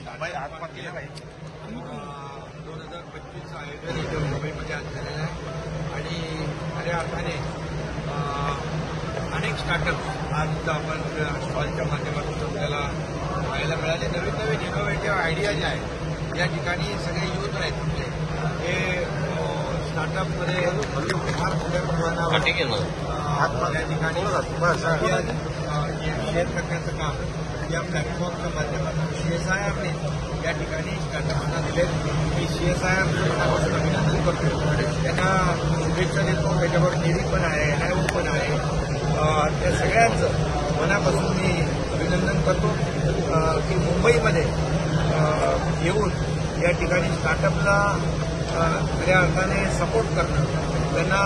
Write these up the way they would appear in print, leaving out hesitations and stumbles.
2025 आयोजन इथे मुंबईमध्ये आज झालेलं आहे आणि खऱ्या अर्थाने अनेक स्टार्टअप आज आपण स्टॉलच्या माध्यमातून आपल्याला पाहायला मिळाले. नवीन नवीन इनोव्हेटिव्ह आयडिया ज्या आहेत या ठिकाणी सगळे युथ आहेत आपले हे स्टार्टअपमध्ये फार मोठ्या प्रमाणावर या ठिकाणी शेअर करण्याचं काम या प्लॅटफॉर्मच्या माध्यमातून CSIRने या ठिकाणी स्टार्टअपांना दिले. मी CSIR मनापासून अभिनंदन करतो, त्यांना शुभेच्छा देतो. त्याच्यावर निधी पण आहे, NIO पण आहे, त्या सगळ्यांचं मनापासून मी अभिनंदन करतो की मुंबईमध्ये येऊन या ठिकाणी स्टार्टअपला खऱ्या अर्थाने सपोर्ट करणं, त्यांना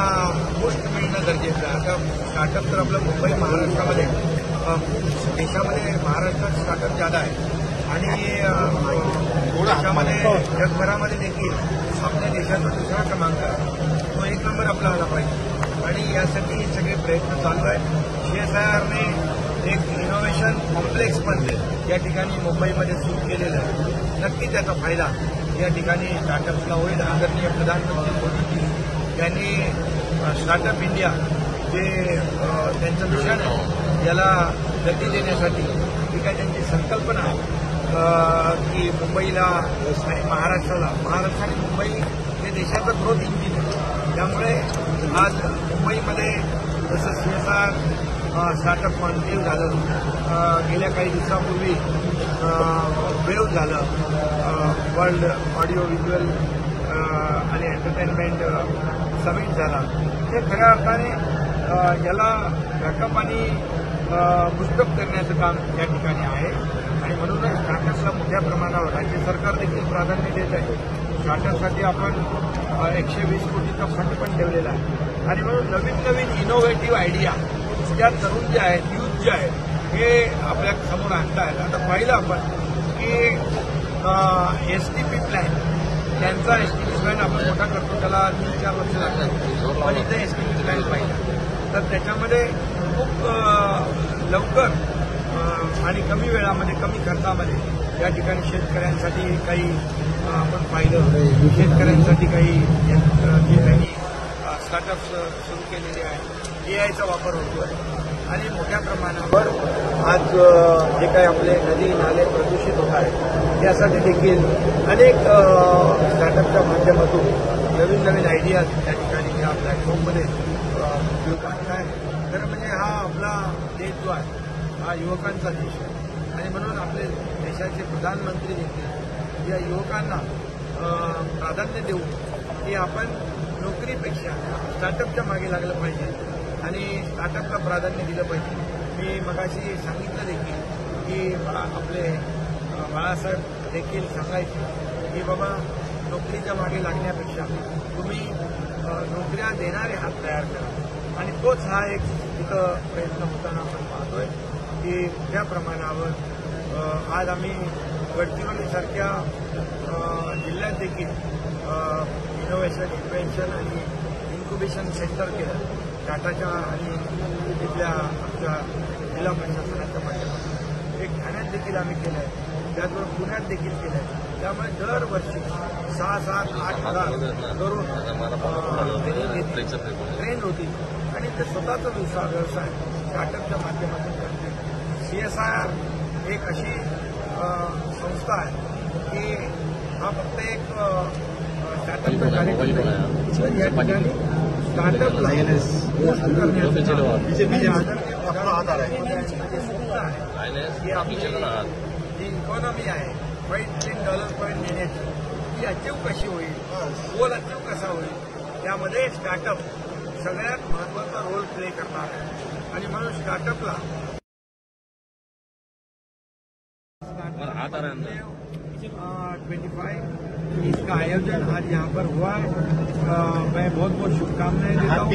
बूस्ट मिळणं गरजेचं आहे. आता स्टार्टअप तर आपलं मुंबई महाराष्ट्रामध्ये देशामध्ये महाराष्ट्रात स्टार्टअप ज्यादा आहे आणि देशामध्ये जगभरामध्ये देखील आपल्या देशाचा दुसरा क्रमांक आहे, तो 1 नंबर आपला आला पाहिजे आणि यासाठी सगळे प्रयत्न चालू आहेत. CSIRने एक इनोव्हेशन कॉम्प्लेक्स पण या ठिकाणी मुंबईमध्ये सुरू केलेलं आहे. नक्की त्याचा फायदा या ठिकाणी स्टार्टअप्सला होईल. आदरणीय प्रधानमंत्री मोदीजी यांनी स्टार्टअप इंडिया जे त्यांचं मिशन आहे याला गती देण्यासाठी ही काय त्यांची संकल्पना आहे की मुंबईला आणि महाराष्ट्र आणि मुंबई हे देशाचं ग्रोथ इंजिन आहे. त्यामुळे आज मुंबईमध्ये जसं CSR स्टार्टअप कॉन्क्लेव्ह झालं, गेल्या काही दिवसापूर्वी वेव झालं, वर्ल्ड ऑडिओ व्हिज्युअल आणि एंटरटेनमेंट समिट झाला, हे खऱ्या अर्थाने याला बॅकअप आणि बुस्टअप करण्याचं काम या ठिकाणी आहे आणि म्हणूनच स्टार्टअप्सला मोठ्या प्रमाणावर राज्य सरकार देखील प्राधान्य देत आहे. स्टार्टअपसाठी आपण 120 कोटीचा फंड पण ठेवलेला आहे आणि म्हणून नवीन नवीन इनोव्हेटिव्ह आयडिया ज्या तरुण जे आहेत, युथ जे आहेत, हे आपल्या समोर आणतायत. आता पाहिलं आपण की STP प्लॅन, त्यांचा STP प्लॅन आपण मोठा करतो, त्याला 3-4 वर्ष लागतात, पण इथे STP प्लॅन पाहिजे तर त्याच्यामध्ये खूप लवकर आणि कमी वेळामध्ये, कमी खर्चामध्ये या ठिकाणी शेतकऱ्यांसाठी काही आपण पाहिलं, शेतकऱ्यांसाठी काही जे त्यांनी स्टार्टअप्स सुरू केलेले आहेत, AIचा वापर होतोय आणि मोठ्या प्रमाणावर आज जे काही आपले नदी नाले प्रदूषित होत आहेत त्यासाठी देखील अनेक स्टार्टअपच्या माध्यमातून नवीन नवीन आयडियाज त्या ठिकाणी या प्लॅटफॉर्ममध्ये उपयोग आहे. तर म्हणजे हा आपला देश जो आहे हा युवकांचा देश आहे आणि म्हणून आपले देशाचे प्रधानमंत्री देखील या युवकांना प्राधान्य देऊन की आपण नोकरीपेक्षा स्टार्टअपच्या मागे लागलं पाहिजे आणि स्टार्टअपला प्राधान्य दिलं पाहिजे. मी मगाशी सांगितलं देखील की आपले बाळासाहेब देखील सांगायचे की बाबा नोकरीच्या मागे लागण्यापेक्षा तुम्ही नोकऱ्या देणारे हात तयार करा आणि तोच हा एक तिथं प्रयत्न होताना आपण पाहतोय की मोठ्या प्रमाणावर आज आम्ही गडचिरोलीसारख्या जिल्ह्यात देखील इनोव्हेशन, इन्व्हेन्शन आणि इन्क्युबेशन सेंटर केलं टाटाच्या आणि तिथल्या आमच्या जिल्हा प्रशासनाच्या माध्यमातून. एक ठाण्यात देखील आम्ही केलं आहे, त्याचबरोबर पुण्यात देखील केलं आहे. त्यामुळे दरवर्षी 6-7-8 हजार तरुण ट्रेन होतील आणि ते स्वतःचा व्यवसाय स्टार्टअपच्या माध्यमातून करते. CSIR एक अशी संस्था आहे की हा फक्त एक स्टार्टअपचा कार्यक्रम नाही, या ठिकाणी स्टार्टअपला बूस्ट करण्याचं की आपली जी इकॉनॉमी आहे $5 ट्रिलियन पर्यंत नेण्याची ही अचीव कशी होईल, गोल अचीव कसा होईल, त्यामध्ये स्टार्टअप सगळ्यात महत्वाचा रोल प्ले करणार आहे आणि म्हणून स्टार्टअपला 25 इसका आयोजन आज यहाँ पर हुआ है. मैं बहुत बहुत शुभकामनाएं देता हूँ.